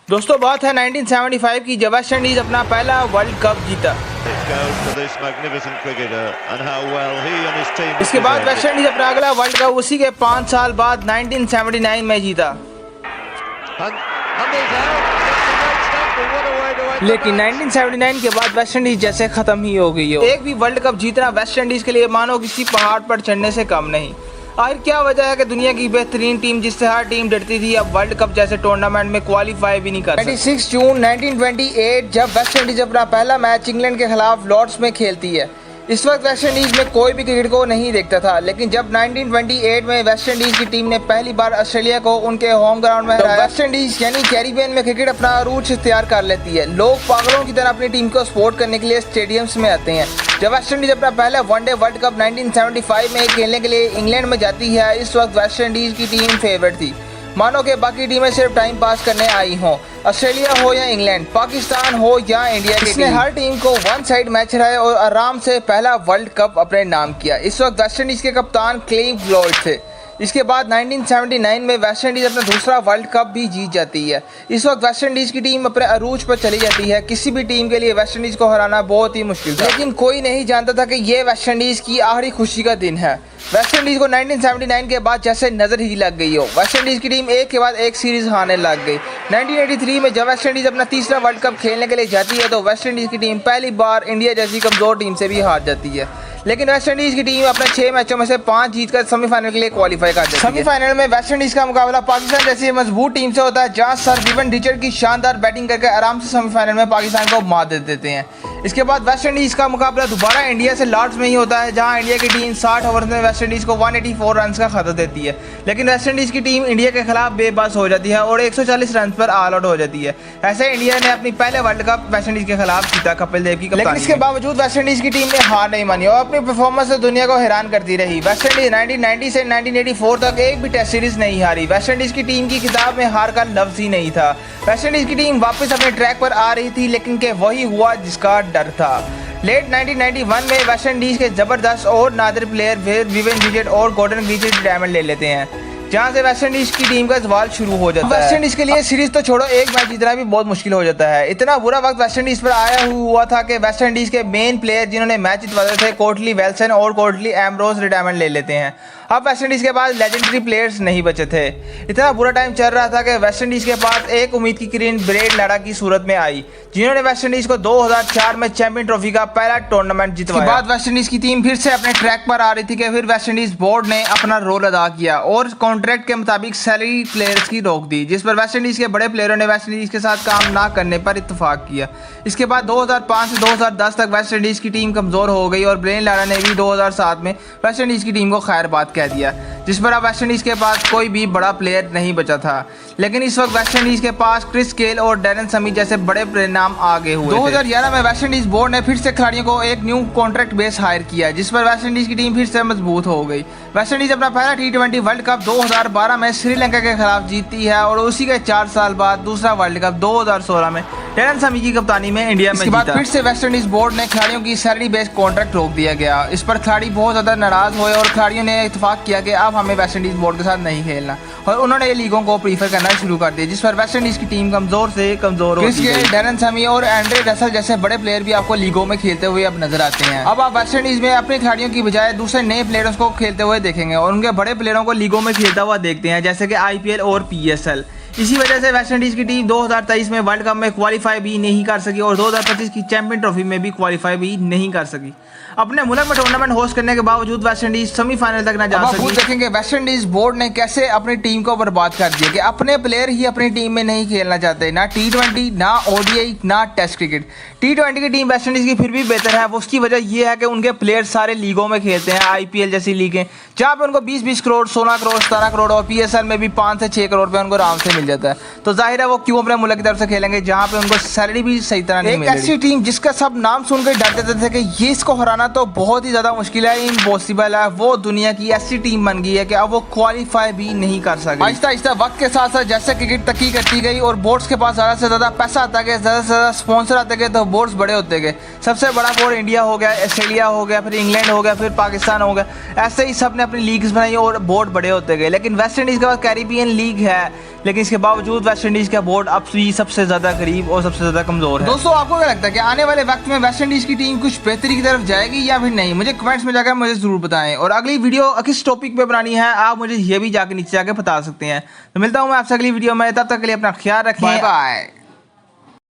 दोस्तों बात है 1975 की जब वेस्ट इंडीज अपना पहला वर्ल्ड कप जीता। इसके बाद वेस्ट इंडीज अपना अगला वर्ल्ड कप उसी के 5 साल बाद 1979 में जीता। लेकिन 1979 के बाद वेस्ट इंडीज जैसे खत्म ही हो गई हो। एक भी वर्ल्ड कप जीतना वेस्ट इंडीज के लिए मानो किसी पहाड़ पर चढ़ने से कम नहीं। आखिर क्या वजह है कि दुनिया की बेहतरीन टीम जिससे हर टीम डरती थी अब वर्ल्ड कप जैसे टूर्नामेंट में क्वालिफाई भी नहीं कर सकती। 26 जून 1928 जब वेस्ट इंडीज अपना पहला मैच इंग्लैंड के खिलाफ लॉर्ड्स में खेलती है। इस वक्त वेस्ट इंडीज में कोई भी क्रिकेट को नहीं देखता था, लेकिन जब 1928 में वेस्ट इंडीज की टीम ने पहली बार ऑस्ट्रेलिया को उनके होम ग्राउंड में हराया, वेस्ट इंडीज यानी कैरिबियन में क्रिकेट अपना अरूज इख्तियार कर लेती है। लोग पागलों की तरह अपनी टीम को सपोर्ट करने के लिए स्टेडियम्स में आते हैं। जब वेस्ट इंडीज अपना पहला वनडे वर्ल्ड कप 1975 में खेलने के लिए इंग्लैंड में जाती है, इस वक्त वेस्ट इंडीज की टीम फेवरेट थी। मानो कि बाकी टीमें सिर्फ टाइम पास करने आई हों, ऑस्ट्रेलिया हो या इंग्लैंड, पाकिस्तान हो या इंडिया की टीम, हर टीम को वन साइड मैच रहे और आराम से पहला वर्ल्ड कप अपने नाम किया। इस वक्त वेस्ट इंडीज के कप्तान क्लेव लॉर्ड थे। इसके बाद 1979 में वेस्ट इंडीज अपना दूसरा वर्ल्ड कप भी जीत जाती है। इस वक्त वेस्ट इंडीज की टीम अपने अरूज पर चली जाती है। किसी भी टीम के लिए वेस्ट इंडीज को हराना बहुत ही मुश्किल था, लेकिन कोई नहीं जानता था कि ये वेस्ट इंडीज की आखिरी खुशी का दिन है। वेस्ट इंडीज को 1979 के बाद जैसे नजर ही लग गई हो। वेस्ट इंडीज की टीम एक के बाद एक सीरीज हारने लग गई। 1983 में जब वेस्ट इंडीज अपना तीसरा वर्ल्ड कप खेलने के लिए जाती है तो वेस्ट इंडीज की टीम पहली बार इंडिया जैसी कमजोर टीम से भी हार जाती है। लेकिन वेस्ट इंडीज की टीम अपने 6 मैचों में से 5 जीतकर सेमीफाइनल के लिए क्वालिफाई कर जाती है। सेमीफाइनल में वेस्ट इंडीज का मुकाबला पाकिस्तान जैसी मजबूत टीम से होता है, जहां सर विवन रिचर्ड की शानदार बैटिंग करके आराम से सेमीफाइनल में पाकिस्तान को मात दे देते हैं। इसके बाद वेस्ट इंडीज का मुकाबला दोबारा इंडिया से लॉर्ड्स में ही होता है, जहां इंडिया की टीम 60 ओवर में वेस्ट इंडीज को 184 रन का खतरा देती है। लेकिन वेस्ट इंडीज की टीम इंडिया के खिलाफ बेबस हो जाती है और 140 रन पर ऑल आउट हो जाती है। ऐसे इंडिया ने अपनी पहले वर्ल्ड कप वेस्ट इंडीज के खिलाफ जीता कपिल देव की कप्तानी। लेकिन इसके बावजूद वेस्ट इंडीज की टीम ने हार नहीं मानी और अपनी परफॉर्मेंस से दुनिया को हैरान करती रही। वेस्ट इंडीज 1990 से 1984 तक एक भी टेस्ट सीरीज नहीं हारी। वेस्ट इंडीज की टीम की किताब में हार का लफ्ज ही नहीं था। वेस्ट इंडीज की टीम वापस अपने ट्रैक पर आ रही थी, लेकिन के वही हुआ जिसका डर था। लेट 1991 में वेस्ट इंडीज के जबरदस्त और नादिर प्लेयर विवन रिचर्ड और गॉर्डन ग्रीचर रिटायरमेंट ले लेते हैं, जहां से वेस्ट इंडीज की टीम का सवाल शुरू हो जाता है। वेस्ट इंडीज के लिए सीरीज तो छोड़ो, एक मैच जीतना भी बहुत मुश्किल हो जाता है। इतना बुरा वक्त वेस्ट इंडीज पर आया हुआ था कि वेस्ट इंडीज के मेन प्लेयर जिन्होंने मैच जितवाए थे, कोटली वेल्सन और कोटली एम्ब्रोस रिटायरमेंट ले लेते हैं। अब वेस्ट इंडीज के पास लेजेंडरी प्लेयर्स नहीं बचे थे। इतना बुरा टाइम चल रहा था कि वेस्ट इंडीज के पास एक उम्मीद की किरण ब्रेड लारा की सूरत में आई, जिन्होंने वेस्ट इंडीज को 2004 में चैंपियन ट्रॉफी का पहला टूर्नामेंट जितवाया। इसके बाद वेस्ट इंडीज की टीम फिर से अपने ट्रैक पर आ रही थी कि फिर वेस्ट इंडीज बोर्ड ने अपना रोल अदा किया और कॉन्ट्रैक्ट के मुताबिक सैलरी प्लेयर्स की रोक दी, जिस पर वेस्ट इंडीज के बड़े प्लेयरों ने वेस्ट इंडीज के साथ काम ना करने पर इत्तेफाक किया। इसके बाद 2005 से 2010 तक वेस्ट इंडीज की टीम कमजोर हो गई और ब्रेन लारा ने भी 2007 में वेस्ट इंडीज की टीम को खैरबाद कह दिया, जिस पर अब वेस्ट इंडीज के पास कोई भी बड़ा प्लेयर नहीं बचा था। लेकिन इस वक्त वेस्ट इंडीज के पास क्रिस गेल और डैरेन समी जैसे बड़े नाम आगे हुए। 2011 में वेस्ट इंडीज बोर्ड ने फिर से खिलाड़ियों को एक न्यू कॉन्ट्रैक्ट बेस हायर किया, जिस पर वेस्ट इंडीज की टीम फिर से मजबूत हो गई। वेस्ट इंडीज अपना पहला T20 वर्ल्ड कप 2012 में श्रीलंका के खिलाफ जीतती है और उसी के 4 साल बाद दूसरा वर्ल्ड कप 2016 में डैरेन समी की कप्तानी में इंडिया में जीता। फिर से वेस्ट इंडीज बोर्ड ने खिलाड़ियों की सैलरी बेस्ड कॉन्ट्रैक्ट रोक दिया गया। इस पर खिलाड़ी बहुत ज्यादा नाराज हुए और खिलाड़ियों ने इत्तेफाक किया कि अब हमें वेस्ट इंडीज बोर्ड के साथ नहीं खेलना और उन्होंने लीगों को प्रीफर करना शुरू कर दिया, जिस पर वेस्ट इंडीज की टीम कमजोर से कमजोर होती गई। डैरेन समी और एंड्रे रसल जैसे बड़े प्लेयर भी आपको लीगों में खेलते हुए अब नजर आते हैं। अब आप वेस्ट इंडीज में अपने खिलाड़ियों की बजाय दूसरे नए प्लेयर्स को खेलते हुए देखेंगे और उनके बड़े प्लेयरों को लीगों में खेलता हुआ देखते हैं, जैसे कि IPL और PSL। इसी वजह से वेस्ट इंडीज की टीम 2023 में वर्ल्ड कप में क्वालिफाई भी नहीं कर सकी और 2025 की चैंपियन ट्रॉफी में भी क्वालिफाई भी नहीं कर सकी। अपने मुल्क में टूर्नामेंट होस्ट करने के बावजूद वेस्ट इंडीज सेमीफाइनल तक न जा सकी। देखेंगे वेस्ट इंडीज बोर्ड ने कैसे अपनी टीम को बर्बाद कर दिया कि अपने प्लेयर ही अपनी टीम में नहीं खेलना चाहते, ना T20, ना ODI, ना टेस्ट क्रिकेट। T20 की टीम वेस्ट इंडीज की फिर भी बेहतर है। उसकी वजह यह है कि उनके प्लेयर सारे लीगों में खेलते हैं, IPL जैसी लीगें, जहाँ पे उनको 20-20 करोड़, 16 करोड़, 17 करोड़ और PSL में भी 5 से 6 करोड़ पे उनको आराम से मिल जाता है। तो जाहिर है वो क्यों अपने मुल्क की तरफ से खेलेंगे जहाँ पे उनको सैलरी भी सही तरह नहीं मिल रही। एक ऐसी टीम जिसका सब नाम सुनकर डर देते थे कि ये इसको हराना तो बहुत ही ज्यादा मुश्किल है, इम्पॉसिबल है, वो दुनिया की ऐसी टीम बन गई है कि अब वो क्वालिफाई भी नहीं कर सके। आहिस्ता आहिस्ता वक्त के साथ साथ जैसे क्रिकेट तरक्की करती गई और बोर्ड्स के पास ज़्यादा से ज़्यादा पैसा आता गया, ज़्यादा से ज़्यादा स्पॉन्सर आते गए, तो बोर्ड्स बड़े होते गए। सबसे बड़ा बोर्ड इंडिया हो गया, ऑस्ट्रेलिया हो गया, फिर इंग्लैंड हो गया, फिर पाकिस्तान हो गया। ऐसे ही सब ने अपनी लीग्स बनाई और बोर्ड बड़े होते गए। लेकिन वेस्ट इंडीज़ के पास कैरिबियन लीग है, लेकिन इसके बावजूद वेस्ट इंडीज का बोर्ड अब भी सबसे ज्यादा गरीब और सबसे ज्यादा कमजोर है। दोस्तों आपको क्या लगता है कि आने वाले वक्त में वेस्ट इंडीज की टीम कुछ बेहतरी की तरफ जाएगी या फिर नहीं? मुझे कमेंट्स में जाकर मुझे जरूर बताएं, और अगली वीडियो किस टॉपिक पे बनानी है आप मुझे ये भी जाके नीचे जाके बता सकते हैं। तो मिलता हूँ मैं आपसे अगली वीडियो में, तब तक के लिए अपना ख्याल रखें, बाय बाय।